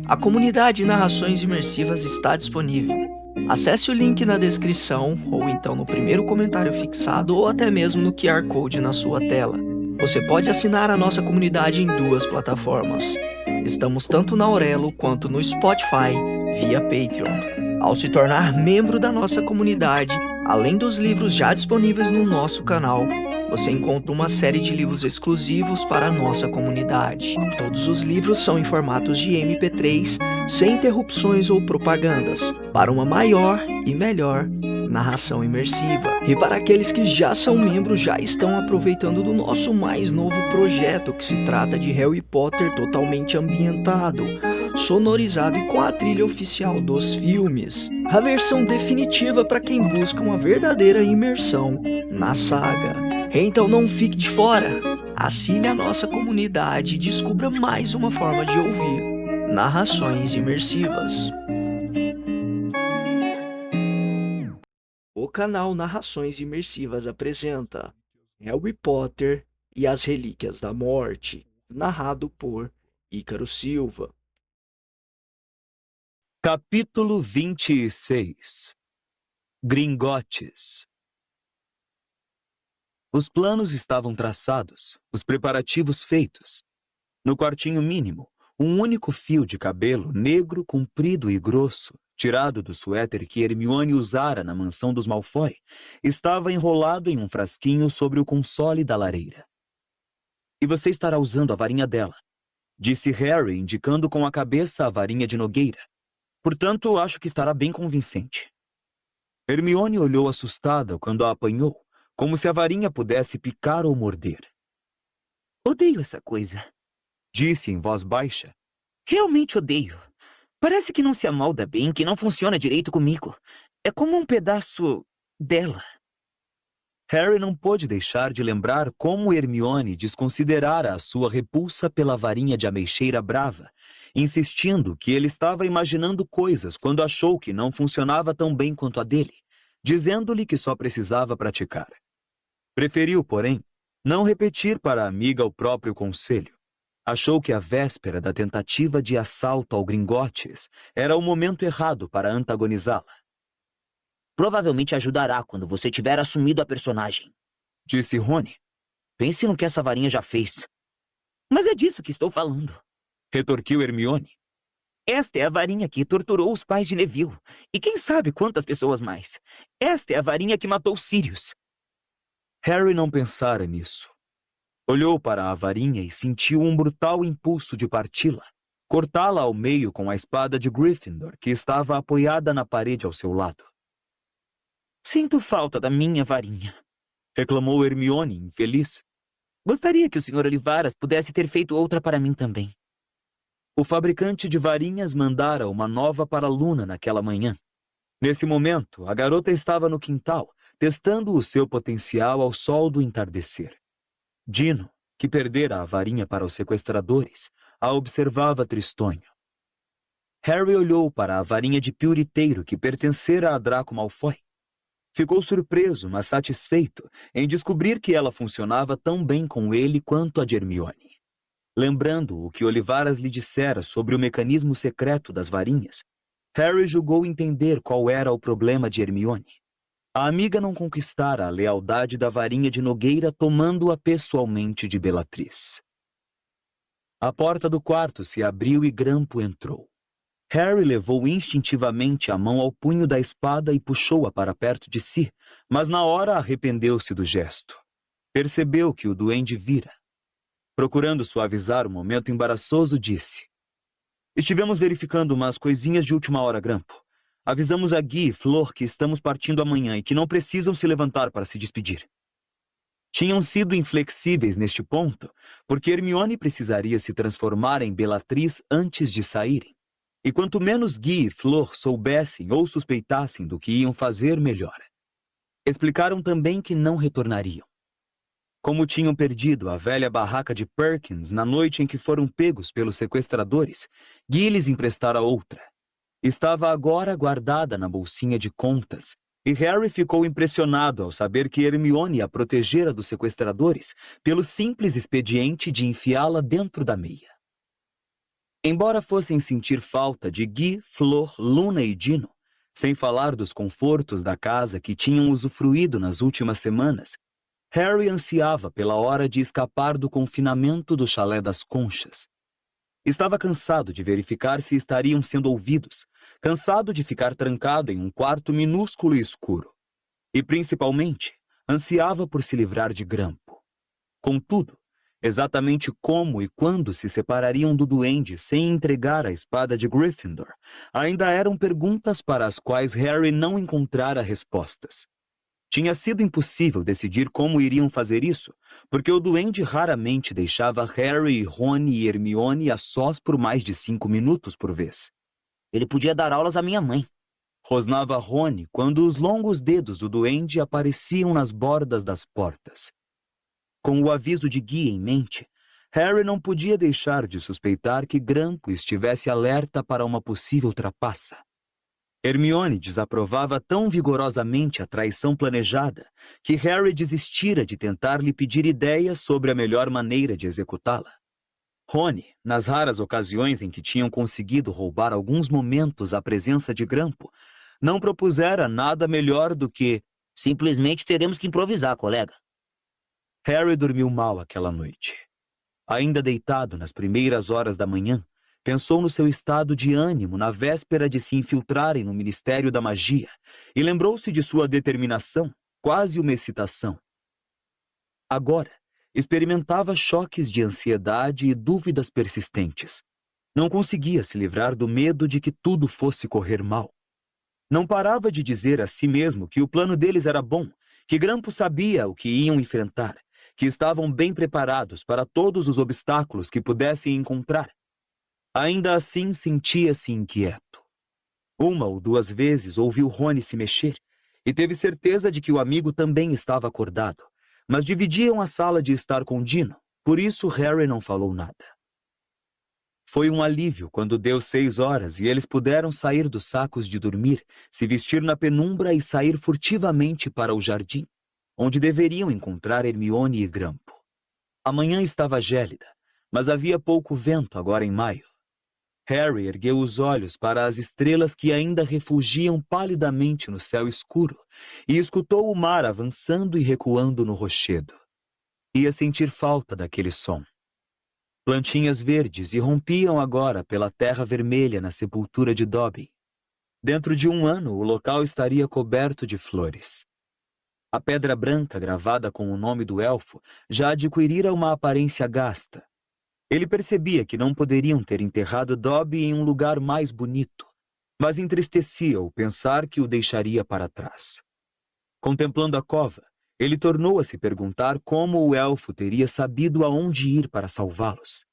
A comunidade Narrações Imersivas está disponível. Acesse o link na descrição, ou então no primeiro comentário fixado, ou até mesmo no QR Code na sua tela. Você pode assinar a nossa comunidade em duas plataformas. Estamos tanto na Aurelo quanto no Spotify, via Patreon. Ao se tornar membro da nossa comunidade, além dos livros já disponíveis no nosso canal, você encontra uma série de livros exclusivos para a nossa comunidade. Todos os livros são em formatos de MP3, sem interrupções ou propagandas, para uma maior e melhor narração imersiva. E para aqueles que já são membros, já estão aproveitando do nosso mais novo projeto, que se trata de Harry Potter totalmente ambientado, sonorizado e com a trilha oficial dos filmes. A versão definitiva para quem busca uma verdadeira imersão na saga. Então não fique de fora. Assine a nossa comunidade e descubra mais uma forma de ouvir narrações imersivas. O canal Narrações Imersivas apresenta Harry Potter e as Relíquias da Morte, narrado por Ícaro Silva. Capítulo 26. Gringotes. Os planos estavam traçados, os preparativos feitos. No quartinho mínimo, um único fio de cabelo negro, comprido e grosso, tirado do suéter que Hermione usara na mansão dos Malfoy, estava enrolado em um frasquinho sobre o console da lareira. "E você estará usando a varinha dela", disse Harry, indicando com a cabeça a varinha de Nogueira. "Portanto, acho que estará bem convincente." Hermione olhou assustada quando a apanhou, como se a varinha pudesse picar ou morder. "Odeio essa coisa", disse em voz baixa. "Realmente odeio. Parece que não se amolda bem, que não funciona direito comigo. É como um pedaço dela." Harry não pôde deixar de lembrar como Hermione desconsiderara a sua repulsa pela varinha de ameixeira brava, insistindo que ele estava imaginando coisas quando achou que não funcionava tão bem quanto a dele, dizendo-lhe que só precisava praticar. Preferiu, porém, não repetir para a amiga o próprio conselho. Achou que a véspera da tentativa de assalto ao Gringotes era o momento errado para antagonizá-la. "Provavelmente ajudará quando você tiver assumido a personagem", disse Rony. "Pense no que essa varinha já fez." "Mas é disso que estou falando", retorquiu Hermione. "Esta é a varinha que torturou os pais de Neville, e quem sabe quantas pessoas mais. Esta é a varinha que matou Sirius." Harry não pensara nisso. Olhou para a varinha e sentiu um brutal impulso de parti-la, cortá-la ao meio com a espada de Gryffindor, que estava apoiada na parede ao seu lado. "Sinto falta da minha varinha", reclamou Hermione, infeliz. "Gostaria que o Sr. Olivaras pudesse ter feito outra para mim também." O fabricante de varinhas mandara uma nova para Luna naquela manhã. Nesse momento, a garota estava no quintal, testando o seu potencial ao sol do entardecer. Dino, que perdera a varinha para os sequestradores, a observava tristonho. Harry olhou para a varinha de piuriteiro que pertencera a Draco Malfoy. Ficou surpreso, mas satisfeito, em descobrir que ela funcionava tão bem com ele quanto a de Hermione. Lembrando o que Olivaras lhe dissera sobre o mecanismo secreto das varinhas, Harry julgou entender qual era o problema de Hermione. A amiga não conquistara a lealdade da varinha de Nogueira tomando-a pessoalmente de Bellatrix. A porta do quarto se abriu e Grampo entrou. Harry levou instintivamente a mão ao punho da espada e puxou-a para perto de si, mas na hora arrependeu-se do gesto. Percebeu que o duende vira. Procurando suavizar o momento embaraçoso, disse: "Estivemos verificando umas coisinhas de última hora, Grampo. Avisamos a Gui e Flor que estamos partindo amanhã e que não precisam se levantar para se despedir." Tinham sido inflexíveis neste ponto, porque Hermione precisaria se transformar em Bellatrix antes de saírem. E quanto menos Gui e Flor soubessem ou suspeitassem do que iam fazer, melhor. Explicaram também que não retornariam. Como tinham perdido a velha barraca de Perkins na noite em que foram pegos pelos sequestradores, Gui lhes emprestara outra. Estava agora guardada na bolsinha de contas, e Harry ficou impressionado ao saber que Hermione a protegera dos sequestradores pelo simples expediente de enfiá-la dentro da meia. Embora fossem sentir falta de Guy, Flor, Luna e Dino, sem falar dos confortos da casa que tinham usufruído nas últimas semanas, Harry ansiava pela hora de escapar do confinamento do chalé das Conchas. Estava cansado de verificar se estariam sendo ouvidos, cansado de ficar trancado em um quarto minúsculo e escuro. E, principalmente, ansiava por se livrar de Grampo. Contudo, exatamente como e quando se separariam do duende sem entregar a espada de Gryffindor ainda eram perguntas para as quais Harry não encontrara respostas. Tinha sido impossível decidir como iriam fazer isso, porque o duende raramente deixava Harry, Rony e Hermione a sós por mais de 5 minutos por vez. Ele podia dar aulas à minha mãe. Rosnava Rony quando os longos dedos do duende apareciam nas bordas das portas. Com o aviso de Guy em mente, Harry não podia deixar de suspeitar que Grampo estivesse alerta para uma possível trapaça. Hermione desaprovava tão vigorosamente a traição planejada que Harry desistira de tentar lhe pedir ideias sobre a melhor maneira de executá-la. Rony, nas raras ocasiões em que tinham conseguido roubar alguns momentos à presença de Grampo, não propusera nada melhor do que Simplesmente teremos que improvisar, colega. Harry dormiu mal aquela noite. Ainda deitado nas primeiras horas da manhã, pensou no seu estado de ânimo na véspera de se infiltrarem no Ministério da Magia e lembrou-se de sua determinação, quase uma excitação. Agora, experimentava choques de ansiedade e dúvidas persistentes. Não conseguia se livrar do medo de que tudo fosse correr mal. Não parava de dizer a si mesmo que o plano deles era bom, que Grampo sabia o que iam enfrentar, que estavam bem preparados para todos os obstáculos que pudessem encontrar. Ainda assim, sentia-se inquieto. Uma ou duas vezes ouviu Rony se mexer e teve certeza de que o amigo também estava acordado, mas dividiam a sala de estar com Dino, por isso Harry não falou nada. Foi um alívio quando deu 6 horas e eles puderam sair dos sacos de dormir, se vestir na penumbra e sair furtivamente para o jardim, onde deveriam encontrar Hermione e Grampo. A manhã estava gélida, mas havia pouco vento agora em maio. Harry ergueu os olhos para as estrelas que ainda refugiam palidamente no céu escuro e escutou o mar avançando e recuando no rochedo. Ia sentir falta daquele som. Plantinhas verdes irrompiam agora pela terra vermelha na sepultura de Dobby. Dentro de 1 ano, o local estaria coberto de flores. A pedra branca gravada com o nome do elfo já adquirira uma aparência gasta. Ele percebia que não poderiam ter enterrado Dobby em um lugar mais bonito, mas entristecia-o pensar que o deixaria para trás. Contemplando a cova, ele tornou a se perguntar como o elfo teria sabido aonde ir para salvá-los.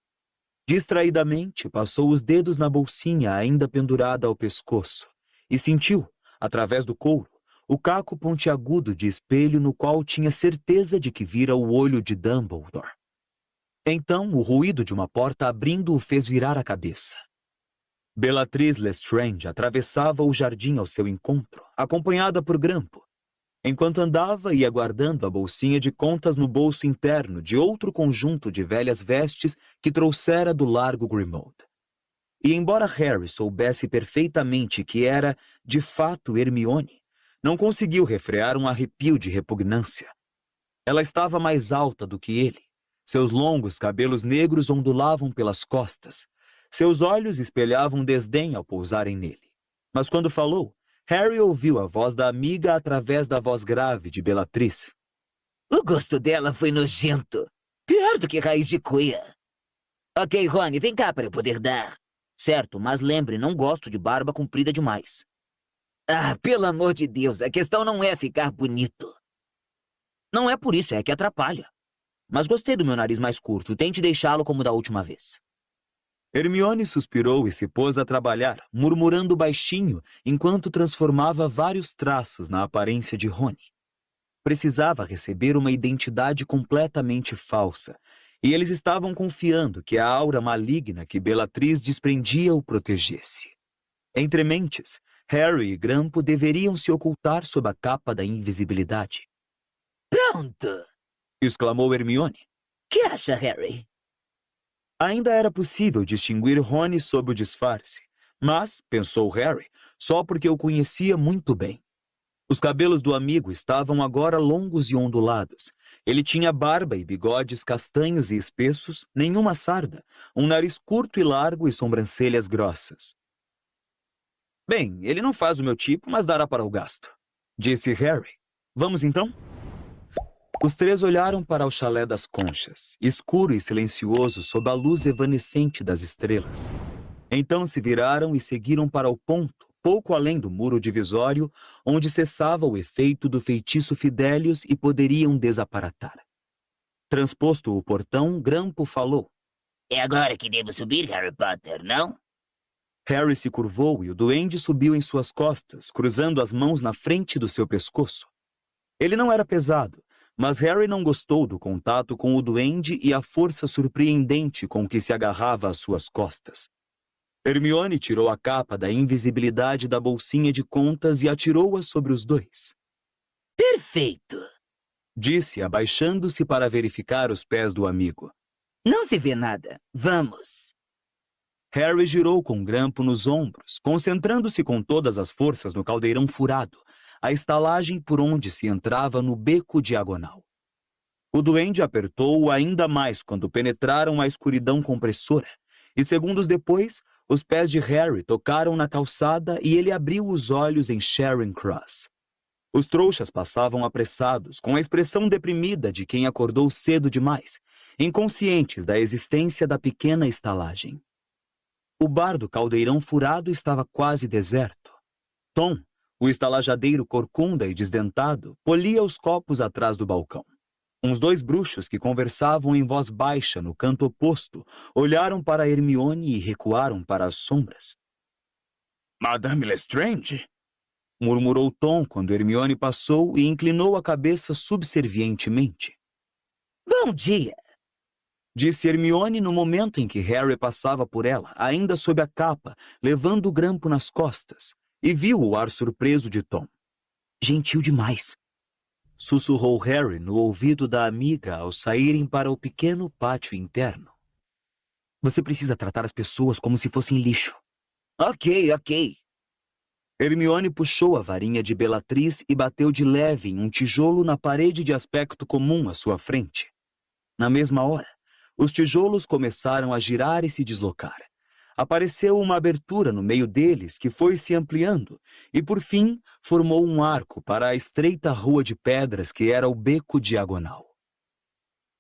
Distraidamente, passou os dedos na bolsinha ainda pendurada ao pescoço e sentiu, através do couro, o caco pontiagudo de espelho no qual tinha certeza de que vira o olho de Dumbledore. Então, o ruído de uma porta abrindo o fez virar a cabeça. Bellatrix Lestrange atravessava o jardim ao seu encontro, acompanhada por Grampo, enquanto andava e aguardando a bolsinha de contas no bolso interno de outro conjunto de velhas vestes que trouxera do largo Grimmauld. E embora Harry soubesse perfeitamente que era, de fato, Hermione, não conseguiu refrear um arrepio de repugnância. Ela estava mais alta do que ele. Seus longos cabelos negros ondulavam pelas costas. Seus olhos espelhavam desdém ao pousarem nele. Mas quando falou, Harry ouviu a voz da amiga através da voz grave de Bellatrix. O gosto dela foi nojento. Pior do que raiz de cuia. Ok, Rony, vem cá para eu poder dar. Certo, mas lembre, não gosto de barba comprida demais. Ah, pelo amor de Deus, a questão não é ficar bonito. Não é por isso, é que atrapalha. Mas gostei do meu nariz mais curto, tente deixá-lo como da última vez. Hermione suspirou e se pôs a trabalhar, murmurando baixinho, enquanto transformava vários traços na aparência de Rony. Precisava receber uma identidade completamente falsa, e eles estavam confiando que a aura maligna que Bellatrix desprendia o protegesse. Entre mentes, Harry e Grampo deveriam se ocultar sob a capa da invisibilidade. Pronto! Exclamou Hermione. Que acha, Harry? Ainda era possível distinguir Rony sob o disfarce, mas, pensou Harry, só porque o conhecia muito bem. Os cabelos do amigo estavam agora longos e ondulados. Ele tinha barba e bigodes castanhos e espessos, nenhuma sarda, um nariz curto e largo e sobrancelhas grossas. Bem, ele não faz o meu tipo, mas dará para o gasto, disse Harry. Vamos então? Os três olharam para o chalé das Conchas, escuro e silencioso sob a luz evanescente das estrelas. Então se viraram e seguiram para o ponto, pouco além do muro divisório, onde cessava o efeito do feitiço Fidelius e poderiam desaparatar. Transposto o portão, Grampo falou. É agora que devo subir, Harry Potter, não? Harry se curvou e o duende subiu em suas costas, cruzando as mãos na frente do seu pescoço. Ele não era pesado, mas Harry não gostou do contato com o duende e a força surpreendente com que se agarrava às suas costas. Hermione tirou a capa da invisibilidade da bolsinha de contas e atirou-a sobre os dois. Perfeito! Disse, abaixando-se para verificar os pés do amigo. Não se vê nada. Vamos! Harry girou com Grampo nos ombros, concentrando-se com todas as forças no caldeirão furado, a estalagem por onde se entrava no beco diagonal. O duende apertou-o ainda mais quando penetraram a escuridão compressora, e segundos depois, os pés de Harry tocaram na calçada e ele abriu os olhos em Charing Cross. Os trouxas passavam apressados, com a expressão deprimida de quem acordou cedo demais, inconscientes da existência da pequena estalagem. O bar do caldeirão furado estava quase deserto. Tom, o estalajadeiro corcunda e desdentado, polia os copos atrás do balcão. Uns dois bruxos que conversavam em voz baixa no canto oposto olharam para Hermione e recuaram para as sombras. Madame Lestrange? Murmurou Tom quando Hermione passou e inclinou a cabeça subservientemente. Bom dia! Disse Hermione no momento em que Harry passava por ela, ainda sob a capa, levando o Grampo nas costas, e viu o ar surpreso de Tom. Gentil demais! Sussurrou Harry no ouvido da amiga ao saírem para o pequeno pátio interno. Você precisa tratar as pessoas como se fossem lixo. Ok. Hermione puxou a varinha de Bellatrix e bateu de leve em um tijolo na parede de aspecto comum à sua frente. Na mesma hora, os tijolos começaram a girar e se deslocar. Apareceu uma abertura no meio deles que foi se ampliando e, por fim, formou um arco para a estreita rua de pedras que era o beco diagonal.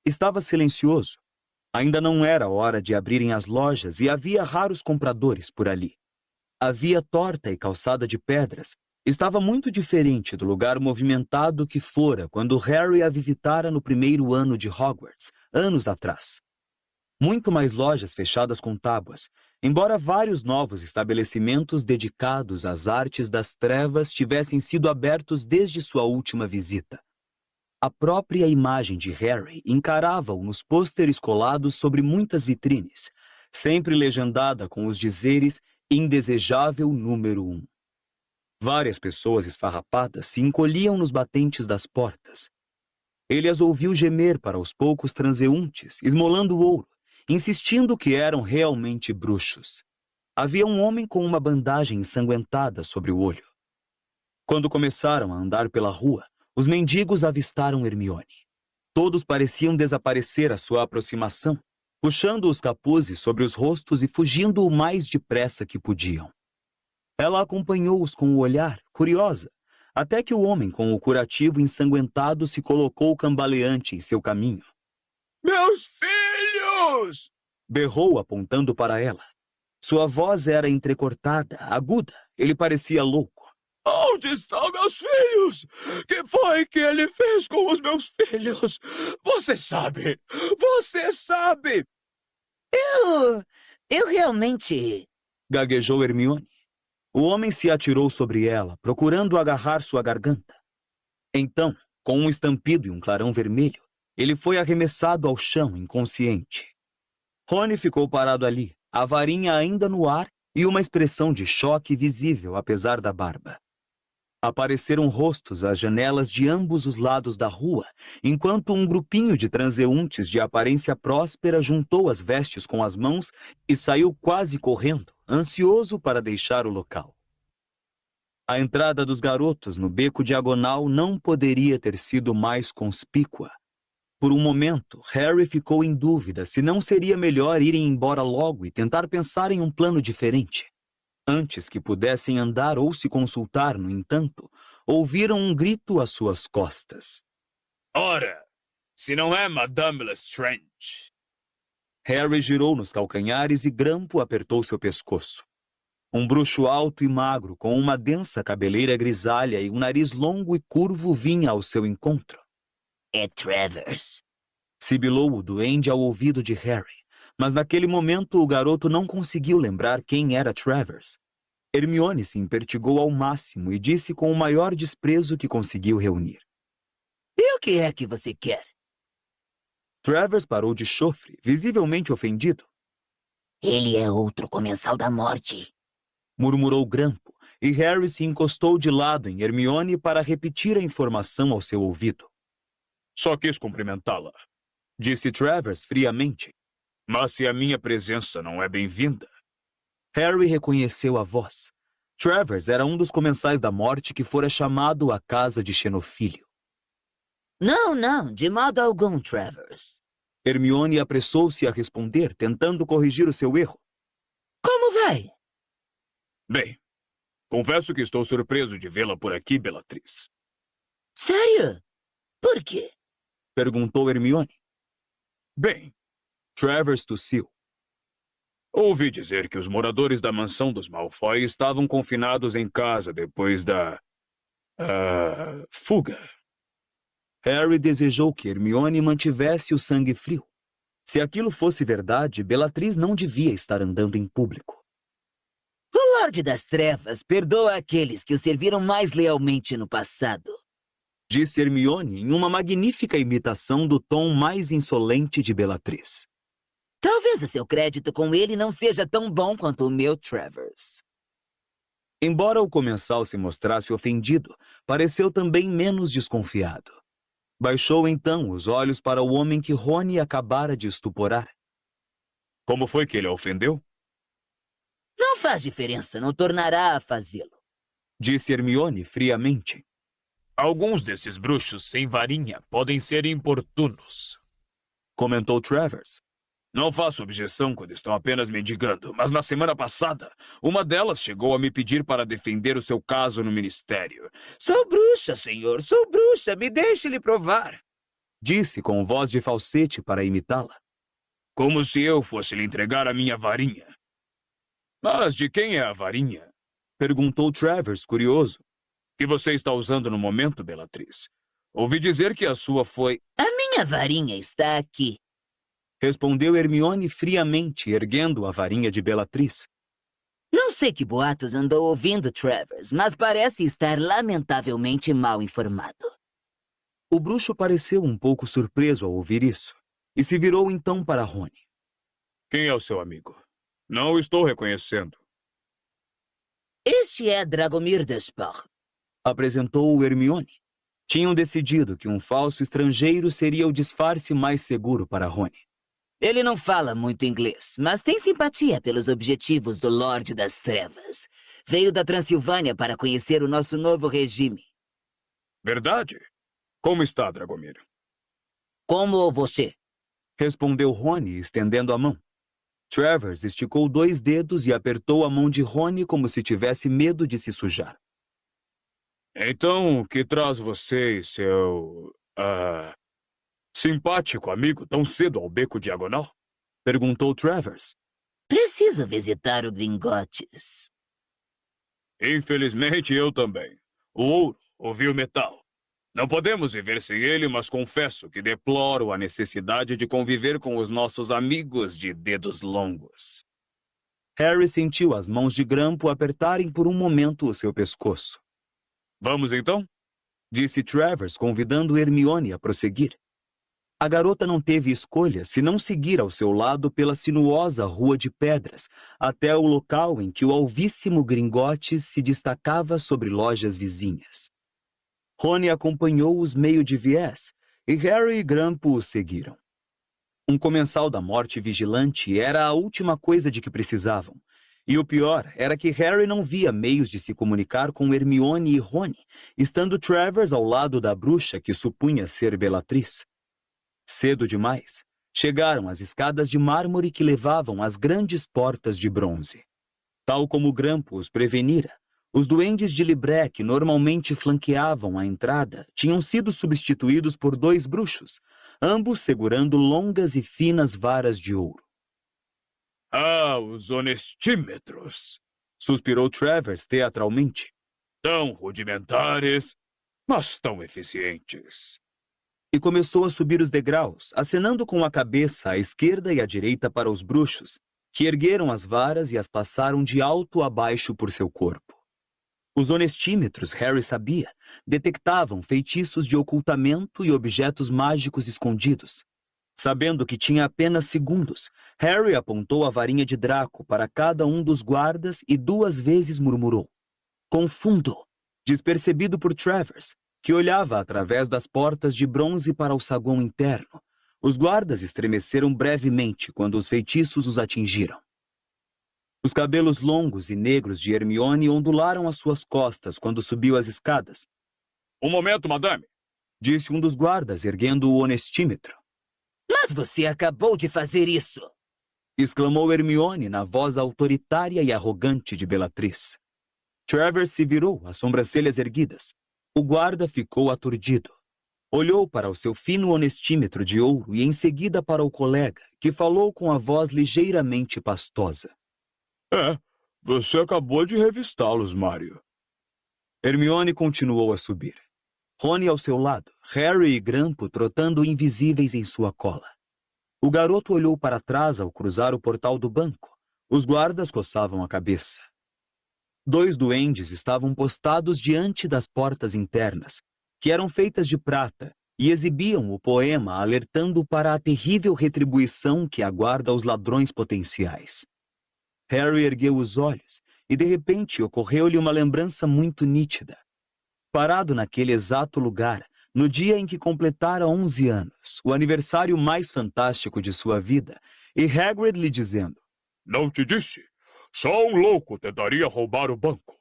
Estava silencioso. Ainda não era hora de abrirem as lojas e havia raros compradores por ali. A via torta e calçada de pedras estava muito diferente do lugar movimentado que fora quando Harry a visitara no primeiro ano de Hogwarts, anos atrás. Muito mais lojas fechadas com tábuas, embora vários novos estabelecimentos dedicados às artes das trevas tivessem sido abertos desde sua última visita. A própria imagem de Harry encarava-o nos pôsteres colados sobre muitas vitrines, sempre legendada com os dizeres Indesejável número 1. Várias pessoas esfarrapadas se encolhiam nos batentes das portas. Ele as ouviu gemer para os poucos transeuntes, esmolando ouro, insistindo que eram realmente bruxos. Havia um homem com uma bandagem ensanguentada sobre o olho. Quando começaram a andar pela rua, os mendigos avistaram Hermione. Todos pareciam desaparecer à sua aproximação, puxando os capuzes sobre os rostos e fugindo o mais depressa que podiam. Ela acompanhou-os com o olhar, curiosa, até que o homem com o curativo ensanguentado se colocou cambaleante em seu caminho. Meus filhos! Berrou apontando para ela. Sua voz era entrecortada, aguda. Ele parecia louco. Onde estão meus filhos? Que foi que ele fez com os meus filhos? Você sabe! Você sabe! Eu realmente... Gaguejou Hermione. O homem se atirou sobre ela, procurando agarrar sua garganta. Então, com um estampido e um clarão vermelho, ele foi arremessado ao chão, inconsciente. Rony ficou parado ali, a varinha ainda no ar e uma expressão de choque visível apesar da barba. Apareceram rostos às janelas de ambos os lados da rua, enquanto um grupinho de transeuntes de aparência próspera juntou as vestes com as mãos e saiu quase correndo, ansioso para deixar o local. A entrada dos garotos no beco diagonal não poderia ter sido mais conspícua. Por um momento, Harry ficou em dúvida se não seria melhor irem embora logo e tentar pensar em um plano diferente. Antes que pudessem andar ou se consultar, no entanto, ouviram um grito às suas costas. Ora, se não é Madame Lestrange. Harry girou nos calcanhares e Grampo apertou seu pescoço. Um bruxo alto e magro, com uma densa cabeleira grisalha e um nariz longo e curvo vinha ao seu encontro. É Travers. Sibilou o duende ao ouvido de Harry. Mas naquele momento o garoto não conseguiu lembrar quem era Travers. Hermione se impertigou ao máximo e disse com o maior desprezo que conseguiu reunir. E o que é que você quer? Travers parou de chofre, visivelmente ofendido. Ele é outro comensal da morte, Murmurou Grampo, e Harry se encostou de lado em Hermione para repetir a informação ao seu ouvido. Só quis cumprimentá-la. Disse Travers friamente. Mas se a minha presença não é bem-vinda... Harry reconheceu a voz. Travers era um dos comensais da morte que fora chamado à casa de Xenofílio. Não, de modo algum, Travers. Hermione apressou-se a responder, tentando corrigir o seu erro. Como vai? Bem, confesso que estou surpreso de vê-la por aqui, Bellatrix. Sério? Por quê? Perguntou Hermione. Bem, Travers tossiu. ouvi dizer que os moradores da mansão dos Malfoy estavam confinados em casa depois da... fuga. Harry desejou que Hermione mantivesse o sangue frio. Se aquilo fosse verdade, Bellatrix não devia estar andando em público. O Lorde das Trevas perdoa aqueles que o serviram mais lealmente no passado. Disse Hermione em uma magnífica imitação do tom mais insolente de Bellatrix. Talvez o seu crédito com ele não seja tão bom quanto o meu, Travers. Embora o comensal se mostrasse ofendido, pareceu também menos desconfiado. Baixou então os olhos para o homem que Rony acabara de estuporar. Como foi que ele a ofendeu? Não faz diferença, não tornará a fazê-lo. Disse Hermione friamente. Alguns desses bruxos sem varinha podem ser importunos. Comentou Travers. Não faço objeção quando estão apenas mendigando, mas na semana passada, uma delas chegou a me pedir para defender o seu caso no ministério. Sou bruxa, senhor, sou bruxa, me deixe lhe provar. Disse com voz de falsete para imitá-la. Como se eu fosse lhe entregar a minha varinha. Mas de quem é a varinha? Perguntou Travers, curioso. Que você está usando no momento, Bellatrix? Ouvi dizer que a sua foi... A minha varinha está aqui. Respondeu Hermione friamente, erguendo a varinha de Bellatrix. Não sei que boatos andou ouvindo, Travers, mas parece estar lamentavelmente mal informado. O bruxo pareceu um pouco surpreso ao ouvir isso, e se virou então para Rony. Quem é o seu amigo? Não o estou reconhecendo. Este é Dragomir Despard. Apresentou Hermione. Tinham decidido que um falso estrangeiro seria o disfarce mais seguro para Rony. Ele não fala muito inglês, mas tem simpatia pelos objetivos do Lorde das Trevas. Veio da Transilvânia para conhecer o nosso novo regime. Verdade? Como está, Dragomir? Como você? Respondeu Rony, estendendo a mão. Travers esticou 2 dedos e apertou a mão de Rony como se tivesse medo de se sujar. Então, o que traz você e seu... simpático amigo tão cedo ao beco diagonal? Perguntou Travers. Preciso visitar o Gringotts. Infelizmente, eu também. O ouro, o vil metal. Não podemos viver sem ele, mas confesso que deploro a necessidade de conviver com os nossos amigos de dedos longos. Harry sentiu as mãos de Grampo apertarem por um momento o seu pescoço. Vamos então? Disse Travers, convidando Hermione a prosseguir. A garota não teve escolha senão seguir ao seu lado pela sinuosa rua de pedras, até o local em que o alvíssimo Gringotes se destacava sobre lojas vizinhas. Rony acompanhou-os meio de viés, e Harry e Grampo o seguiram. Um comensal da morte vigilante era a última coisa de que precisavam, e o pior era que Harry não via meios de se comunicar com Hermione e Rony, estando Travers ao lado da bruxa que supunha ser Bellatrix. Cedo demais, chegaram às escadas de mármore que levavam às grandes portas de bronze. Tal como Grampo os prevenira, os duendes de Libré que normalmente flanqueavam a entrada tinham sido substituídos por 2 bruxos, ambos segurando longas e finas varas de ouro. Ah, os honestímetros! Suspirou Travers teatralmente. Tão rudimentares, mas tão eficientes. E começou a subir os degraus, acenando com a cabeça à esquerda e à direita para os bruxos, que ergueram as varas e as passaram de alto a baixo por seu corpo. Os honestímetros, Harry sabia, detectavam feitiços de ocultamento e objetos mágicos escondidos. Sabendo que tinha apenas segundos, Harry apontou a varinha de Draco para cada um dos guardas e 2 vezes murmurou: "Confundo", despercebido por Travers, que olhava através das portas de bronze para o saguão interno. Os guardas estremeceram brevemente quando os feitiços os atingiram. Os cabelos longos e negros de Hermione ondularam às suas costas quando subiu as escadas. Um momento, madame, disse um dos guardas, erguendo o honestímetro. Mas você acabou de fazer isso! Exclamou Hermione na voz autoritária e arrogante de Bellatrix. Travers se virou, as sobrancelhas erguidas. O guarda ficou aturdido. Olhou para o seu fino honestímetro de ouro e em seguida para o colega, que falou com a voz ligeiramente pastosa. Você acabou de revistá-los, Mário. Hermione continuou a subir. Rony ao seu lado, Harry e Grampo trotando invisíveis em sua cola. O garoto olhou para trás ao cruzar o portal do banco. Os guardas coçavam a cabeça. 2 duendes estavam postados diante das portas internas, que eram feitas de prata, e exibiam o poema alertando para a terrível retribuição que aguarda os ladrões potenciais. Harry ergueu os olhos e, de repente, ocorreu-lhe uma lembrança muito nítida. Parado naquele exato lugar, no dia em que completara 11 anos, o aniversário mais fantástico de sua vida, e Hagrid lhe dizendo: Não te disse? Só um louco tentaria roubar o banco.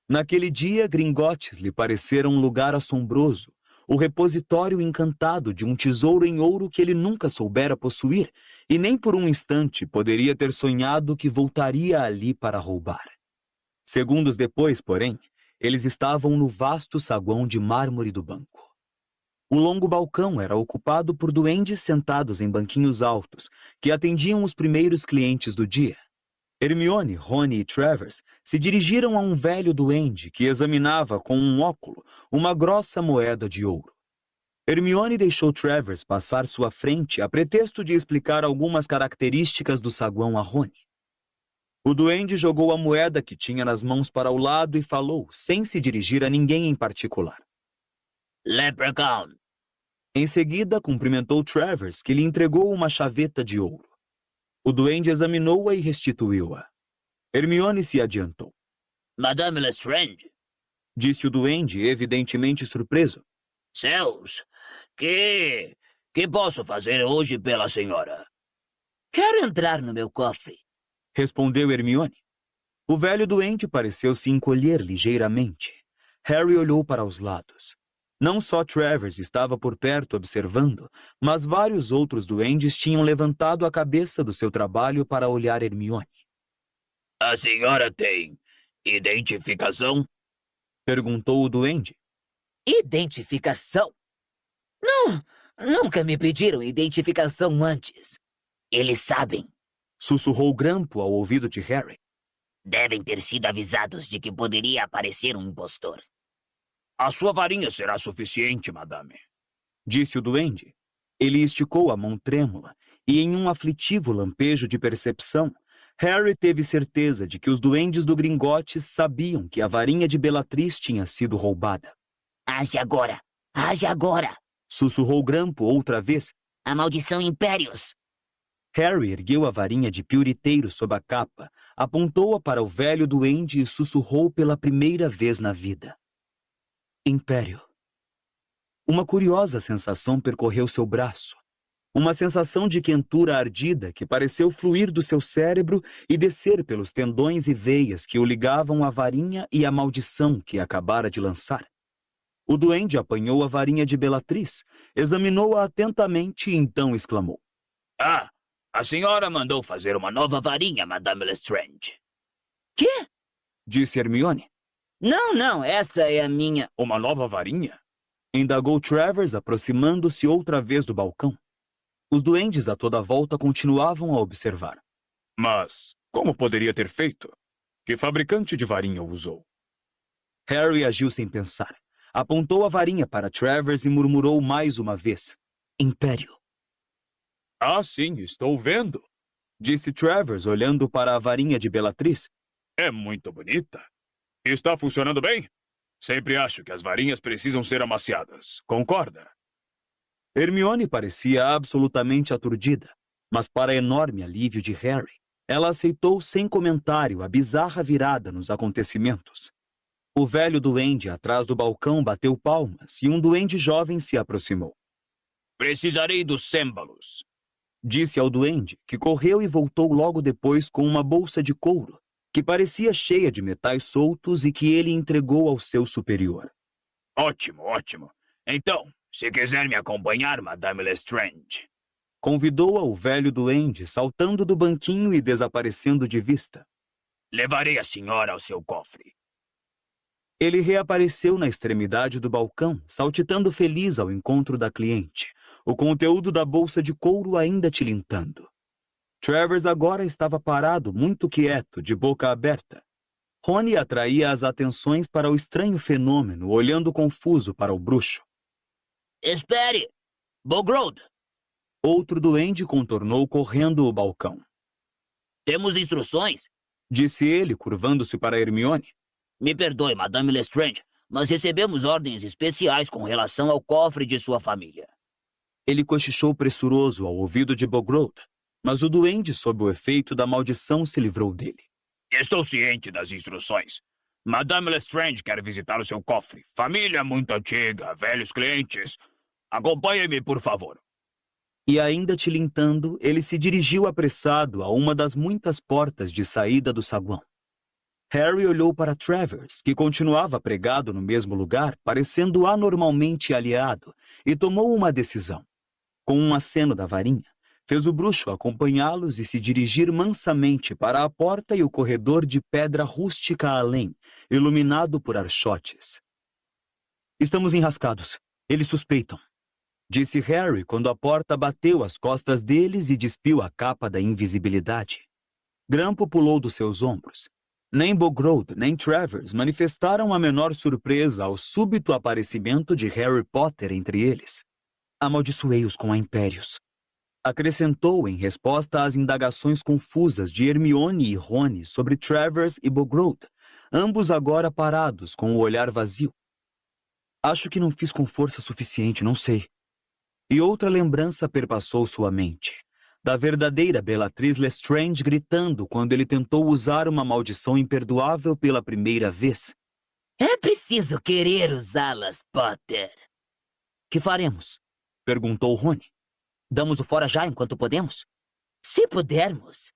Naquele dia, Gringotes lhe parecera um lugar assombroso, o repositório encantado de um tesouro em ouro que ele nunca soubera possuir, e nem por um instante poderia ter sonhado que voltaria ali para roubar. Segundos depois, porém, eles estavam no vasto saguão de mármore do banco. O longo balcão era ocupado por duendes sentados em banquinhos altos, que atendiam os primeiros clientes do dia. Hermione, Rony e Travers se dirigiram a um velho duende que examinava com um óculo uma grossa moeda de ouro. Hermione deixou Travers passar sua frente a pretexto de explicar algumas características do saguão a Rony. O duende jogou a moeda que tinha nas mãos para o lado e falou, sem se dirigir a ninguém em particular. Leprechaun. Em seguida, cumprimentou Travers, que lhe entregou uma chaveta de ouro. O duende examinou-a e restituiu-a. Hermione se adiantou. Madame Lestrange, disse o duende, evidentemente surpreso. Céus, que posso fazer hoje pela senhora? Quero entrar no meu cofre, respondeu Hermione. O velho duende pareceu se encolher ligeiramente. Harry olhou para os lados. Não só Travers estava por perto observando, mas vários outros duendes tinham levantado a cabeça do seu trabalho para olhar Hermione. A senhora tem identificação? Perguntou o duende. Identificação? Não, nunca me pediram identificação antes. Eles sabem. Sussurrou Grampo ao ouvido de Harry. Devem ter sido avisados de que poderia aparecer um impostor. A sua varinha será suficiente, madame, disse o duende. Ele esticou a mão trêmula, e em um aflitivo lampejo de percepção, Harry teve certeza de que os duendes do Gringotes sabiam que a varinha de Bellatrix tinha sido roubada. Age agora! Age agora! sussurrou Grampo outra vez. A maldição Impérios. Harry ergueu a varinha de piuriteiro sob a capa, apontou-a para o velho duende e sussurrou pela primeira vez na vida. Império. Uma curiosa sensação percorreu seu braço. Uma sensação de quentura ardida que pareceu fluir do seu cérebro e descer pelos tendões e veias que o ligavam à varinha e à maldição que acabara de lançar. O duende apanhou a varinha de Bellatrix, examinou-a atentamente e então exclamou. Ah, a senhora mandou fazer uma nova varinha, Madame Lestrange. Quê? Disse Hermione. Não, essa é a minha... Uma nova varinha? Indagou Travers, aproximando-se outra vez do balcão. Os duendes a toda volta continuavam a observar. Mas como poderia ter feito? Que fabricante de varinha usou? Harry agiu sem pensar. Apontou a varinha para Travers e murmurou mais uma vez. Império. Ah, sim, estou vendo. Disse Travers, olhando para a varinha de Bellatrix. É muito bonita. Está funcionando bem? Sempre acho que as varinhas precisam ser amaciadas. Concorda? Hermione parecia absolutamente aturdida, mas para enorme alívio de Harry, ela aceitou sem comentário a bizarra virada nos acontecimentos. O velho duende atrás do balcão bateu palmas e um duende jovem se aproximou. Precisarei dos cêmbalos. Disse ao duende, que correu e voltou logo depois com uma bolsa de couro, que parecia cheia de metais soltos e que ele entregou ao seu superior. Ótimo, ótimo. Então, se quiser me acompanhar, Madame Lestrange. Convidou-a o velho duende, saltando do banquinho e desaparecendo de vista. Levarei a senhora ao seu cofre. Ele reapareceu na extremidade do balcão, saltitando feliz ao encontro da cliente, o conteúdo da bolsa de couro ainda tilintando. Travers agora estava parado, muito quieto, de boca aberta. Rony atraía as atenções para o estranho fenômeno, olhando confuso para o bruxo. Espere! Bogrode! Outro duende contornou correndo o balcão. Temos instruções? Disse ele, curvando-se para Hermione. Me perdoe, Madame Lestrange, mas recebemos ordens especiais com relação ao cofre de sua família. Ele cochichou pressuroso ao ouvido de Bogrode, mas o duende, sob o efeito da maldição, se livrou dele. Estou ciente das instruções. Madame Lestrange quer visitar o seu cofre. Família muito antiga, velhos clientes. Acompanhe-me, por favor. E ainda tilintando, ele se dirigiu apressado a uma das muitas portas de saída do saguão. Harry olhou para Travers, que continuava pregado no mesmo lugar, parecendo anormalmente aliado, e tomou uma decisão. Com um aceno da varinha, fez o bruxo acompanhá-los e se dirigir mansamente para a porta e o corredor de pedra rústica além, iluminado por archotes. Estamos enrascados. Eles suspeitam. Disse Harry quando a porta bateu às costas deles e despiu a capa da invisibilidade. Grampo pulou dos seus ombros. Nem Bogrode, nem Travers manifestaram a menor surpresa ao súbito aparecimento de Harry Potter entre eles. Amaldiçoei-os com a Impérios. Acrescentou em resposta às indagações confusas de Hermione e Rony sobre Travers e Bogrode, ambos agora parados com o olhar vazio. Acho que não fiz com força suficiente, não sei. E outra lembrança perpassou sua mente, da verdadeira Bellatrix Lestrange gritando quando ele tentou usar uma maldição imperdoável pela primeira vez. É preciso querer usá-las, Potter. Que faremos? Perguntou Rony. Damos o fora já enquanto podemos? Se pudermos.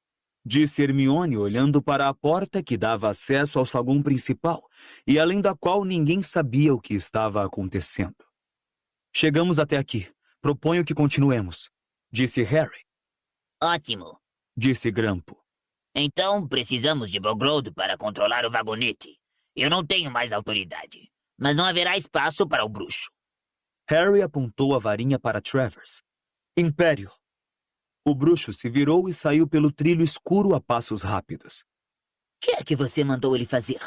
Disse Hermione olhando para a porta que dava acesso ao saguão principal e além da qual ninguém sabia o que estava acontecendo. Chegamos até aqui. Proponho que continuemos, disse Harry. Ótimo, disse Grampo. Então precisamos de Bogrode para controlar o vagonete. Eu não tenho mais autoridade, mas não haverá espaço para o bruxo. Harry apontou a varinha para Travers. Império. O bruxo se virou e saiu pelo trilho escuro a passos rápidos. O que é que você mandou ele fazer?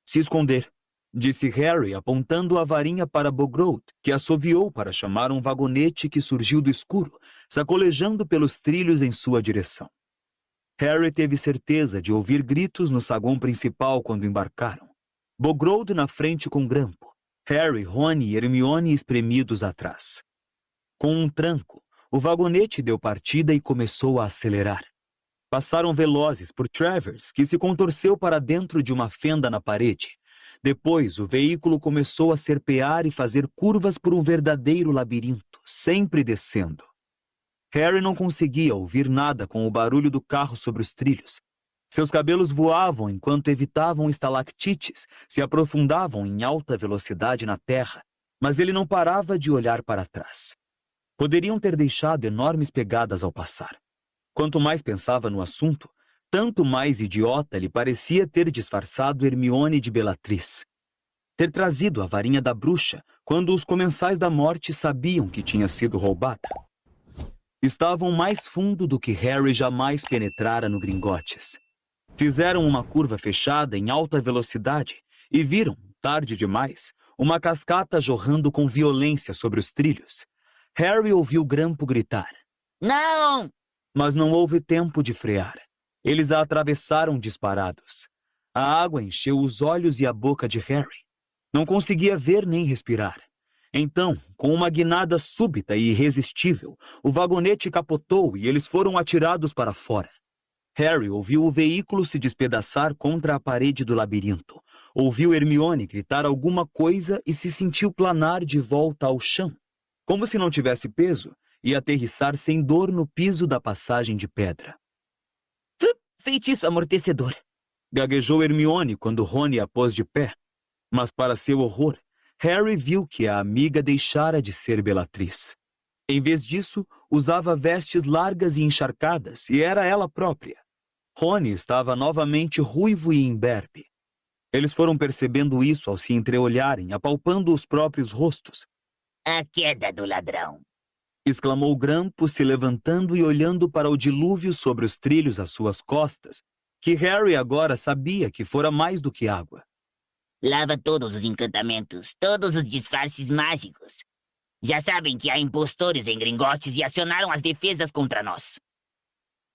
Se esconder, disse Harry, apontando a varinha para Bogrode, que assoviou para chamar um vagonete que surgiu do escuro, sacolejando pelos trilhos em sua direção. Harry teve certeza de ouvir gritos no saguão principal quando embarcaram. Bogrode na frente com Grampo. Harry, Rony e Hermione espremidos atrás. Com um tranco, o vagonete deu partida e começou a acelerar. Passaram velozes por Travers, que se contorceu para dentro de uma fenda na parede. Depois, o veículo começou a serpear e fazer curvas por um verdadeiro labirinto, sempre descendo. Harry não conseguia ouvir nada com o barulho do carro sobre os trilhos. Seus cabelos voavam enquanto evitavam estalactites, se aprofundavam em alta velocidade na terra, mas ele não parava de olhar para trás. Poderiam ter deixado enormes pegadas ao passar. Quanto mais pensava no assunto, tanto mais idiota lhe parecia ter disfarçado Hermione de Bellatrix. Ter trazido a varinha da bruxa quando os comensais da morte sabiam que tinha sido roubada. Estavam mais fundo do que Harry jamais penetrara no Gringotts. Fizeram uma curva fechada em alta velocidade e viram, tarde demais, uma cascata jorrando com violência sobre os trilhos. Harry ouviu Grampo gritar. Não! Mas não houve tempo de frear. Eles a atravessaram disparados. A água encheu os olhos e a boca de Harry. Não conseguia ver nem respirar. Então, com uma guinada súbita e irresistível, o vagonete capotou e eles foram atirados para fora. Harry ouviu o veículo se despedaçar contra a parede do labirinto. Ouviu Hermione gritar alguma coisa e se sentiu planar de volta ao chão, como se não tivesse peso, e aterrissar sem dor no piso da passagem de pedra. Feitiço amortecedor, gaguejou Hermione quando Rony a pôs de pé. Mas, para seu horror, Harry viu que a amiga deixara de ser Bellatrix. Em vez disso, usava vestes largas e encharcadas, e era ela própria. Rony estava novamente ruivo e imberbe. Eles foram percebendo isso ao se entreolharem, apalpando os próprios rostos. a queda do ladrão. Exclamou Grampo, se levantando e olhando para o dilúvio sobre os trilhos às suas costas, que Harry agora sabia que fora mais do que água. Lava todos os encantamentos, todos os disfarces mágicos. Já sabem que há impostores em Gringotts e acionaram as defesas contra nós.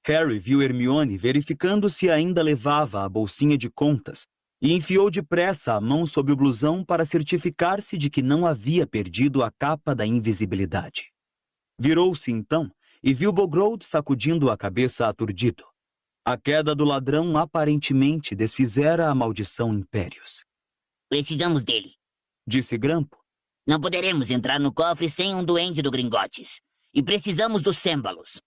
Harry viu Hermione verificando se ainda levava a bolsinha de contas e enfiou depressa a mão sob o blusão para certificar-se de que não havia perdido a capa da invisibilidade. Virou-se então e viu Bogrode sacudindo a cabeça aturdido. A queda do ladrão aparentemente desfizera a maldição Impérios. Precisamos dele, Disse Grampo. Não poderemos entrar no cofre sem um duende do Gringotts. E precisamos dos Sêmbalos.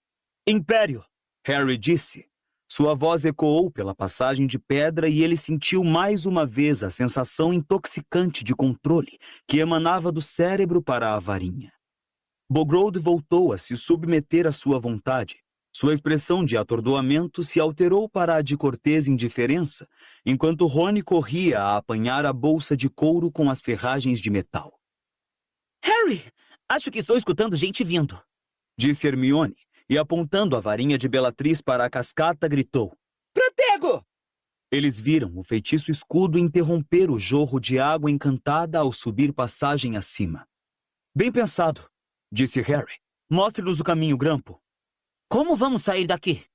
Império! Harry disse. Sua voz ecoou pela passagem de pedra e ele sentiu mais uma vez a sensação intoxicante de controle que emanava do cérebro para a varinha. Bogrode voltou a se submeter à sua vontade. Sua expressão de atordoamento se alterou para a de cortês indiferença, enquanto Rony corria a apanhar a bolsa de couro com as ferragens de metal. Harry, acho que estou escutando gente vindo, Disse Hermione, e apontando a varinha de Bellatrix para a cascata, gritou. Protego! Eles viram o feitiço escudo interromper o jorro de água encantada ao subir passagem acima. Bem pensado, disse Harry. Mostre-nos o caminho, Grampo. Como vamos sair daqui?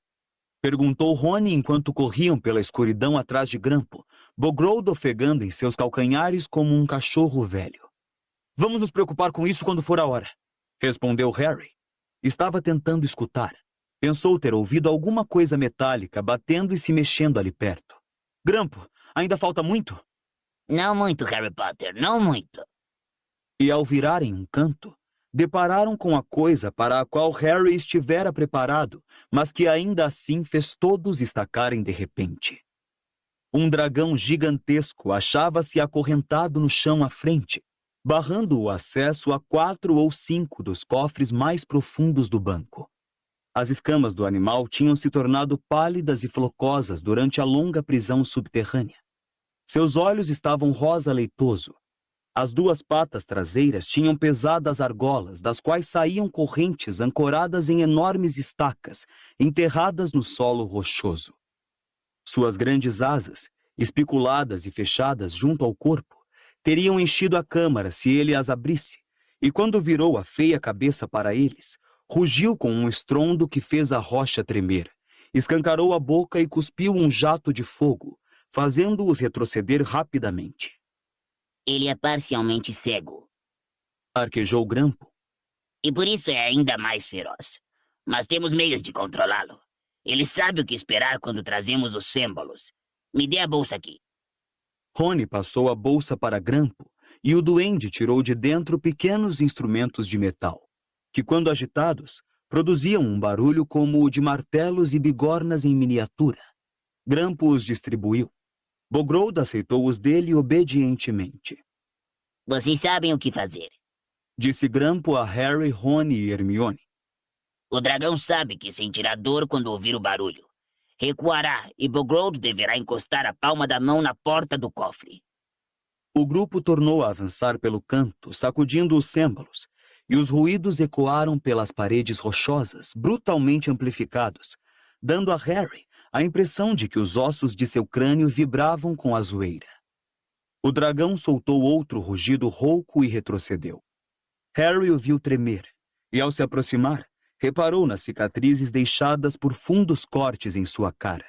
Perguntou Rony enquanto corriam pela escuridão atrás de Grampo, Bogrode ofegando em seus calcanhares como um cachorro velho. Vamos nos preocupar com isso quando for a hora, respondeu Harry. Estava tentando escutar. Pensou ter ouvido alguma coisa metálica batendo e se mexendo ali perto. Grampo, ainda falta muito? Não muito, Harry Potter, não muito. E ao virarem um canto, depararam com a coisa para a qual Harry estivera preparado, mas que ainda assim fez todos estacarem de repente. Um dragão gigantesco achava-se acorrentado no chão à frente, barrando o acesso a 4 ou 5 dos cofres mais profundos do banco. As escamas do animal tinham se tornado pálidas e flocosas durante a longa prisão subterrânea. Seus olhos estavam rosa leitoso. As 2 patas traseiras tinham pesadas argolas, das quais saíam correntes ancoradas em enormes estacas, enterradas no solo rochoso. Suas grandes asas, espiculadas e fechadas junto ao corpo, teriam enchido a câmara se ele as abrisse, e quando virou a feia cabeça para eles, rugiu com um estrondo que fez a rocha tremer, escancarou a boca e cuspiu um jato de fogo, fazendo-os retroceder rapidamente. Ele é parcialmente cego, Arquejou Grampo. e por isso é ainda mais feroz. Mas temos meios de controlá-lo. Ele sabe o que esperar quando trazemos os símbolos. Me dê a bolsa aqui. Rony passou a bolsa para Grampo e o duende tirou de dentro pequenos instrumentos de metal, que, quando agitados, produziam um barulho como o de martelos e bigornas em miniatura. Grampo os distribuiu. Bogrod aceitou os dele obedientemente. Vocês sabem o que fazer. Disse Grampo a Harry, Rony e Hermione. O dragão sabe que sentirá dor quando ouvir o barulho. Recuará e Bogrod deverá encostar a palma da mão na porta do cofre. O grupo tornou a avançar pelo canto, sacudindo os símbolos, e os ruídos ecoaram pelas paredes rochosas, brutalmente amplificados, dando a Harry a impressão de que os ossos de seu crânio vibravam com a zoeira. O dragão soltou outro rugido rouco e retrocedeu. Harry o viu tremer, e ao se aproximar, reparou nas cicatrizes deixadas por fundos cortes em sua cara.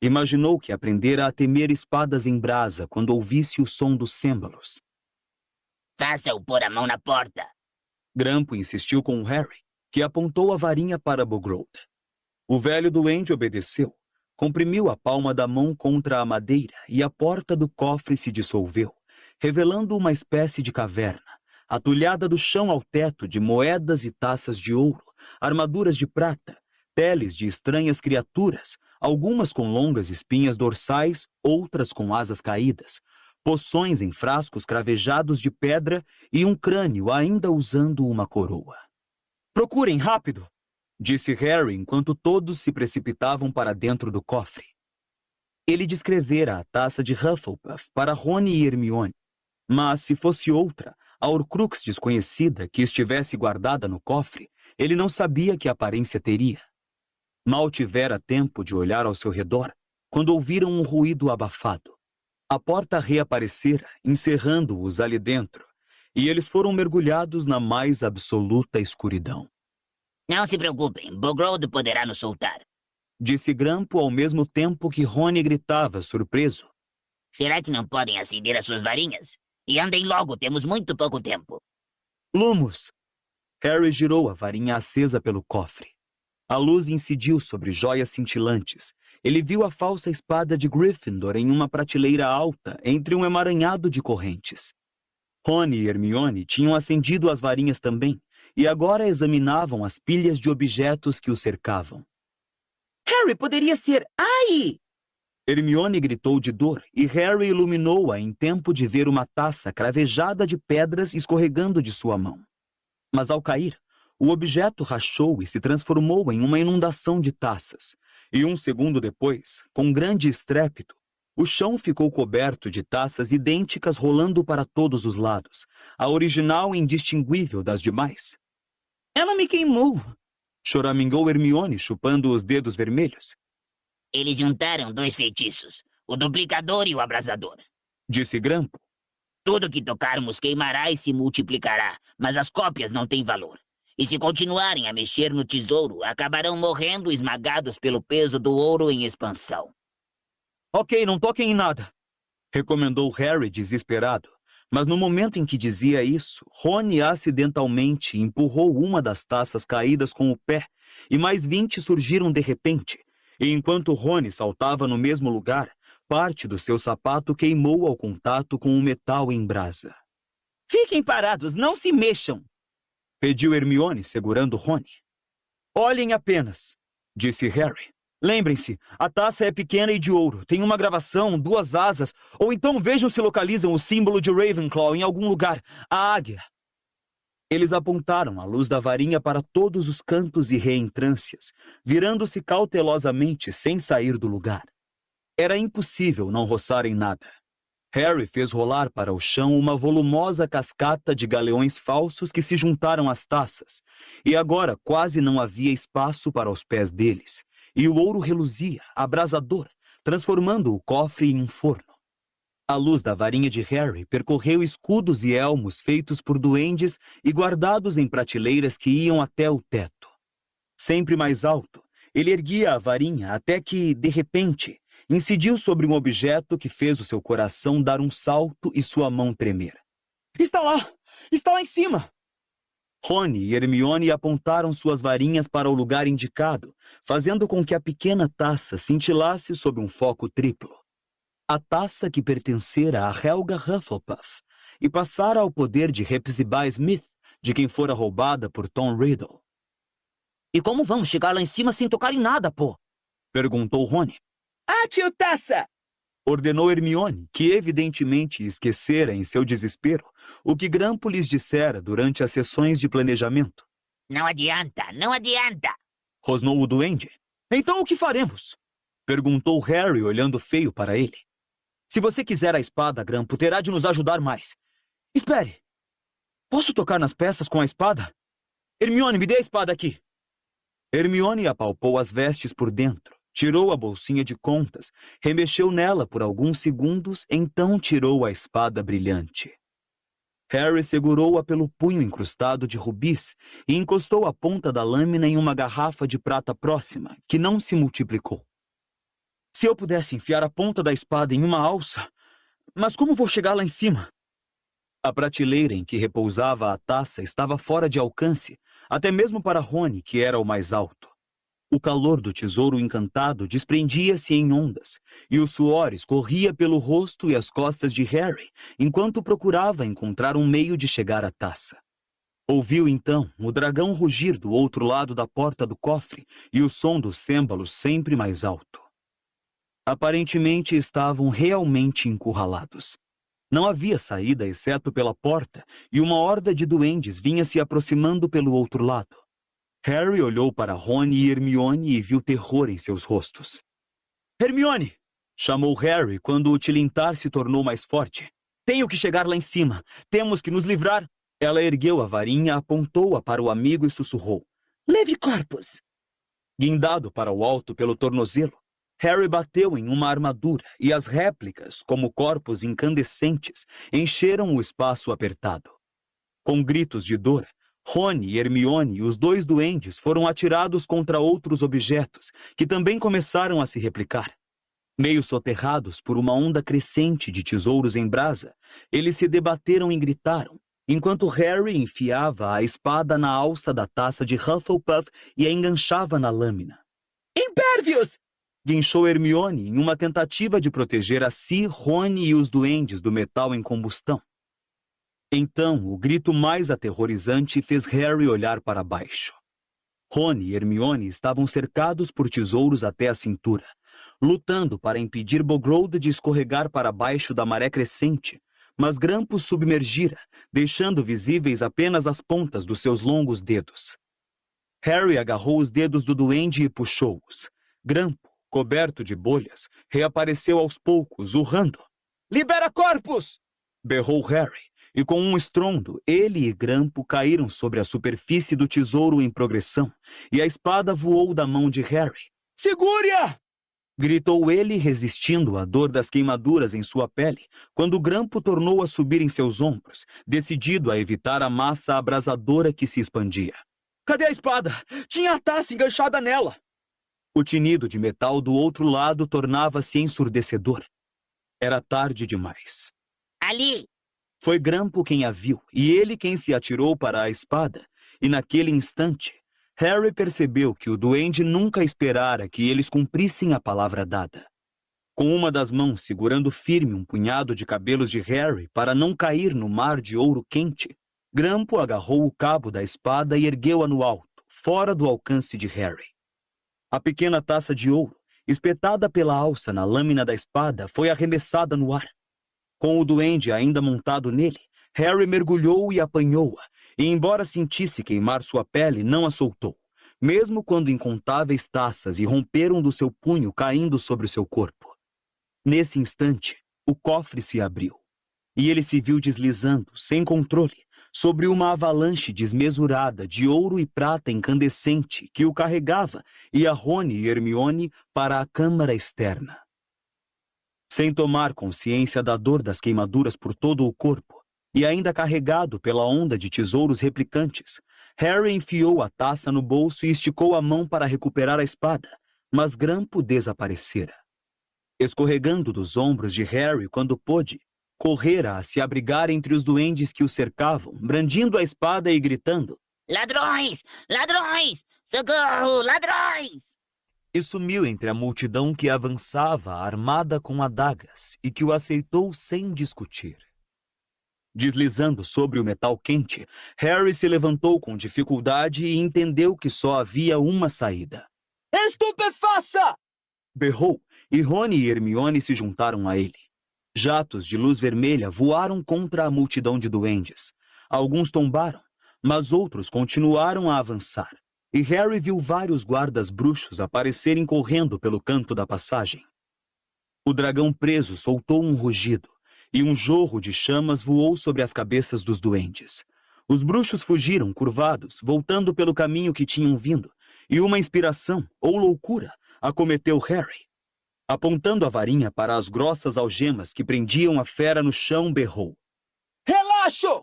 Imaginou que aprendera a temer espadas em brasa quando ouvisse o som dos símbolos. Faça-o pôr a mão na porta. Grampo insistiu com Harry, que apontou a varinha para Bogrod. O velho duende obedeceu, comprimiu a palma da mão contra a madeira e a porta do cofre se dissolveu, revelando uma espécie de caverna, atulhada do chão ao teto de moedas e taças de ouro, armaduras de prata, peles de estranhas criaturas, algumas com longas espinhas dorsais, outras com asas caídas, poções em frascos cravejados de pedra e um crânio ainda usando uma coroa. "Procurem, rápido!" disse Harry enquanto todos se precipitavam para dentro do cofre. Ele descrevera a taça de Hufflepuff para Rony e Hermione, mas se fosse outra, a Horcrux desconhecida que estivesse guardada no cofre, ele não sabia que aparência teria. Mal tivera tempo de olhar ao seu redor, quando ouviram um ruído abafado. A porta reaparecera, encerrando-os ali dentro, e eles foram mergulhados na mais absoluta escuridão. Não se preocupem, Bogrod poderá nos soltar. Disse Grampo ao mesmo tempo que Rony gritava, surpreso. Será que não podem acender as suas varinhas? E andem logo, temos muito pouco tempo. Lumos! Harry girou a varinha acesa pelo cofre. A luz incidiu sobre joias cintilantes. Ele viu a falsa espada de Gryffindor em uma prateleira alta, entre um emaranhado de correntes. Rony e Hermione tinham acendido as varinhas também, e agora examinavam as pilhas de objetos que o cercavam. Harry, poderia ser... Ai! Hermione gritou de dor, e Harry iluminou-a em tempo de ver uma taça cravejada de pedras escorregando de sua mão. Mas ao cair, o objeto rachou e se transformou em uma inundação de taças, e um segundo depois, com grande estrépito, o chão ficou coberto de taças idênticas rolando para todos os lados, a original indistinguível das demais. Ela me queimou! Choramingou Hermione, chupando os dedos vermelhos. Eles juntaram dois feitiços, o duplicador e o abrasador. Disse Grampo. Tudo que tocarmos queimará e se multiplicará, mas as cópias não têm valor. E se continuarem a mexer no tesouro, acabarão morrendo esmagados pelo peso do ouro em expansão. Ok, não toquem em nada, recomendou Harry desesperado. Mas no momento em que dizia isso, Rony acidentalmente empurrou uma das taças caídas com o pé, e mais 20 surgiram de repente. E enquanto Rony saltava no mesmo lugar, parte do seu sapato queimou ao contato com o metal em brasa. Fiquem parados, não se mexam! Pediu Hermione, segurando Rony. Olhem apenas, disse Harry. Lembrem-se, a taça é pequena e de ouro, tem uma gravação, 2 asas, ou então vejam se localizam o símbolo de Ravenclaw em algum lugar, a águia. Eles apontaram a luz da varinha para todos os cantos e reentrâncias, virando-se cautelosamente sem sair do lugar. Era impossível não roçarem nada. Harry fez rolar para o chão uma volumosa cascata de galeões falsos que se juntaram às taças, e agora quase não havia espaço para os pés deles, e o ouro reluzia, abrasador, transformando o cofre em um forno. A luz da varinha de Harry percorreu escudos e elmos feitos por duendes e guardados em prateleiras que iam até o teto. Sempre mais alto, ele erguia a varinha até que, de repente, incidiu sobre um objeto que fez o seu coração dar um salto e sua mão tremer. Está lá! Está lá em cima! Rony e Hermione apontaram suas varinhas para o lugar indicado, fazendo com que a pequena taça cintilasse sob um foco triplo. A taça que pertencera a Helga Hufflepuff e passara ao poder de Hepzibah Smith, de quem fora roubada por Tom Riddle. E como vamos chegar lá em cima sem tocar em nada, pô? Perguntou Rony. Ate o taça! Ordenou Hermione, que evidentemente esquecera em seu desespero o que Grampo lhes dissera durante as sessões de planejamento. Não adianta, não adianta. Rosnou o duende. Então o que faremos? Perguntou Harry, olhando feio para ele. Se você quiser a espada, Grampo, terá de nos ajudar mais. Espere. Posso tocar nas peças com a espada? Hermione, me dê a espada aqui. Hermione apalpou as vestes por dentro, tirou a bolsinha de contas, remexeu nela por alguns segundos, então tirou a espada brilhante. Harry segurou-a pelo punho incrustado de rubis e encostou a ponta da lâmina em uma garrafa de prata próxima, que não se multiplicou. Se eu pudesse enfiar a ponta da espada em uma alça, mas como vou chegar lá em cima? A prateleira em que repousava a taça estava fora de alcance, até mesmo para Rony, que era o mais alto. O calor do tesouro encantado desprendia-se em ondas, e o suor escorria pelo rosto e as costas de Harry, enquanto procurava encontrar um meio de chegar à taça. Ouviu então o dragão rugir do outro lado da porta do cofre e o som dos cêmbalos sempre mais alto. Aparentemente estavam realmente encurralados. Não havia saída exceto pela porta, e uma horda de duendes vinha se aproximando pelo outro lado. Harry olhou para Rony e Hermione e viu terror em seus rostos. Hermione! Chamou Harry quando o tilintar se tornou mais forte. Tenho que chegar lá em cima. Temos que nos livrar. Ela ergueu a varinha, apontou-a para o amigo e sussurrou. Leve corpos! Guindado para o alto pelo tornozelo, Harry bateu em uma armadura e as réplicas, como corpos incandescentes, encheram o espaço apertado. Com gritos de dor, Rony e Hermione e os dois duendes foram atirados contra outros objetos, que também começaram a se replicar. Meio soterrados por uma onda crescente de tesouros em brasa, eles se debateram e gritaram, enquanto Harry enfiava a espada na alça da taça de Hufflepuff e a enganchava na lâmina. Impérvios! Guinchou Hermione em uma tentativa de proteger a si, Rony e os duendes do metal em combustão. Então, o grito mais aterrorizante fez Harry olhar para baixo. Rony e Hermione estavam cercados por tesouros até a cintura, lutando para impedir Bogrode de escorregar para baixo da maré crescente, mas Grampo submergira, deixando visíveis apenas as pontas dos seus longos dedos. Harry agarrou os dedos do duende e puxou-os. Grampo, coberto de bolhas, reapareceu aos poucos, urrando. Libera corpos! Berrou Harry, e com um estrondo, ele e Grampo caíram sobre a superfície do tesouro em progressão, e a espada voou da mão de Harry. Segure-a! Gritou ele, resistindo à dor das queimaduras em sua pele, quando Grampo tornou a subir em seus ombros, decidido a evitar a massa abrasadora que se expandia. Cadê a espada? Tinha a taça enganchada nela! O tinido de metal do outro lado tornava-se ensurdecedor. Era tarde demais. Ali! Foi Grampo quem a viu, e ele quem se atirou para a espada, e naquele instante, Harry percebeu que o duende nunca esperara que eles cumprissem a palavra dada. Com uma das mãos segurando firme um punhado de cabelos de Harry para não cair no mar de ouro quente, Grampo agarrou o cabo da espada e ergueu-a no alto, fora do alcance de Harry. A pequena taça de ouro, espetada pela alça na lâmina da espada, foi arremessada no ar. Com o duende ainda montado nele, Harry mergulhou e apanhou-a, e embora sentisse queimar sua pele, não a soltou, mesmo quando incontáveis taças irromperam do seu punho caindo sobre o seu corpo. Nesse instante, o cofre se abriu, e ele se viu deslizando, sem controle, sobre uma avalanche desmesurada de ouro e prata incandescente que o carregava e a Rony e Hermione para a câmara externa. Sem tomar consciência da dor das queimaduras por todo o corpo, e ainda carregado pela onda de tesouros replicantes, Harry enfiou a taça no bolso e esticou a mão para recuperar a espada, mas Grampo desaparecera. Escorregando dos ombros de Harry quando pôde, correra a se abrigar entre os duendes que o cercavam, brandindo a espada e gritando: Ladrões! Ladrões! Socorro! Ladrões! e sumiu entre a multidão que avançava armada com adagas e que o aceitou sem discutir. Deslizando sobre o metal quente, Harry se levantou com dificuldade e entendeu que só havia uma saída. Estupefaça! Berrou, e Rony e Hermione se juntaram a ele. Jatos de luz vermelha voaram contra a multidão de duendes. Alguns tombaram, mas outros continuaram a avançar. E Harry viu vários guardas bruxos aparecerem correndo pelo canto da passagem. O dragão preso soltou um rugido, e um jorro de chamas voou sobre as cabeças dos duendes. Os bruxos fugiram curvados, voltando pelo caminho que tinham vindo, e uma inspiração, ou loucura, acometeu Harry. Apontando a varinha para as grossas algemas que prendiam a fera no chão, berrou: Relaxo!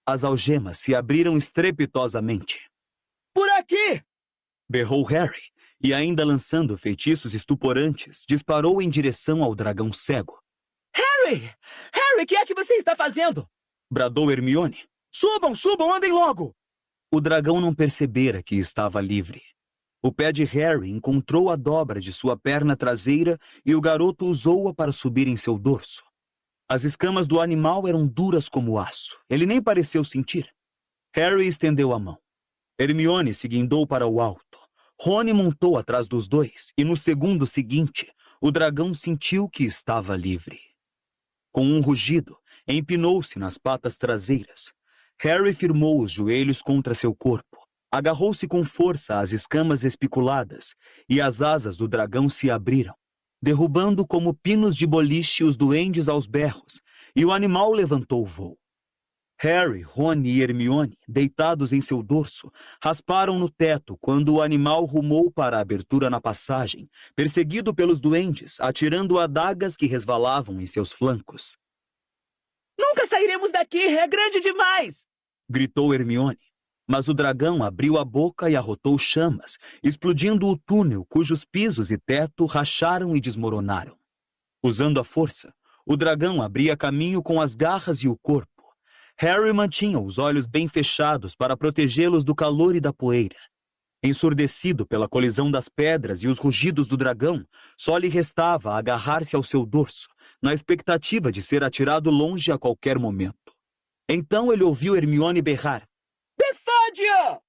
As algemas se abriram estrepitosamente. Por aqui! Berrou Harry, e ainda lançando feitiços estuporantes, disparou em direção ao dragão cego. Harry! Harry, o que é que você está fazendo? Bradou Hermione. Subam, subam, andem logo! O dragão não percebera que estava livre. O pé de Harry encontrou a dobra de sua perna traseira e o garoto usou-a para subir em seu dorso. As escamas do animal eram duras como aço. Ele nem pareceu sentir. Harry estendeu a mão. Hermione se guindou para o alto. Rony montou atrás dos dois e no segundo seguinte, o dragão sentiu que estava livre. Com um rugido, empinou-se nas patas traseiras. Harry firmou os joelhos contra seu corpo. Agarrou-se com força às escamas espiculadas e as asas do dragão se abriram, derrubando como pinos de boliche os duendes aos berros, e o animal levantou voo. Harry, Rony e Hermione, deitados em seu dorso, rasparam no teto quando o animal rumou para a abertura na passagem, perseguido pelos duendes, atirando adagas que resvalavam em seus flancos. Nunca sairemos daqui, é grande demais! Gritou Hermione. Mas o dragão abriu a boca e arrotou chamas, explodindo o túnel cujos pisos e teto racharam e desmoronaram. Usando a força, o dragão abria caminho com as garras e o corpo. Harry mantinha os olhos bem fechados para protegê-los do calor e da poeira. Ensurdecido pela colisão das pedras e os rugidos do dragão, só lhe restava agarrar-se ao seu dorso, na expectativa de ser atirado longe a qualquer momento. Então ele ouviu Hermione berrar: Befádia!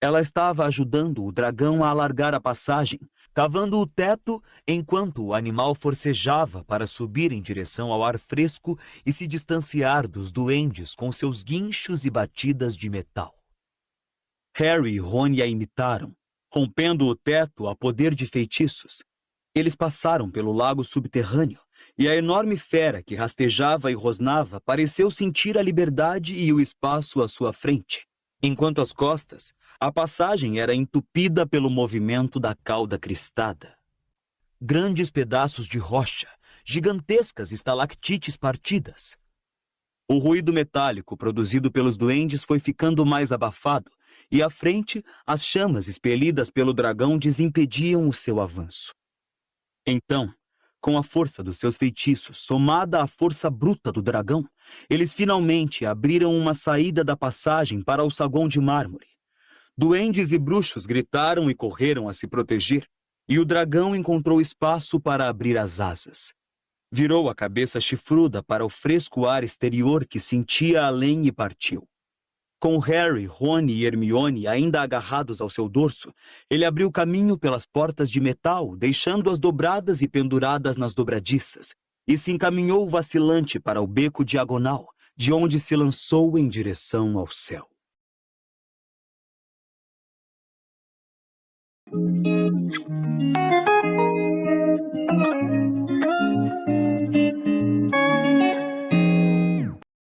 Ela estava ajudando o dragão a alargar a passagem, cavando o teto enquanto o animal forcejava para subir em direção ao ar fresco e se distanciar dos duendes com seus guinchos e batidas de metal. Harry e Rony a imitaram, rompendo o teto a poder de feitiços. Eles passaram pelo lago subterrâneo, e a enorme fera que rastejava e rosnava pareceu sentir a liberdade e o espaço à sua frente, enquanto às costas, a passagem era entupida pelo movimento da cauda cristada. Grandes pedaços de rocha, gigantescas estalactites partidas. O ruído metálico produzido pelos duendes foi ficando mais abafado, e à frente, as chamas expelidas pelo dragão desimpediam o seu avanço. Então, com a força dos seus feitiços, somada à força bruta do dragão, eles finalmente abriram uma saída da passagem para o saguão de mármore. Duendes e bruxos gritaram e correram a se proteger, e o dragão encontrou espaço para abrir as asas. Virou a cabeça chifruda para o fresco ar exterior que sentia além e partiu. Com Harry, Rony e Hermione ainda agarrados ao seu dorso, ele abriu caminho pelas portas de metal, deixando-as dobradas e penduradas nas dobradiças, e se encaminhou vacilante para o beco diagonal, de onde se lançou em direção ao céu.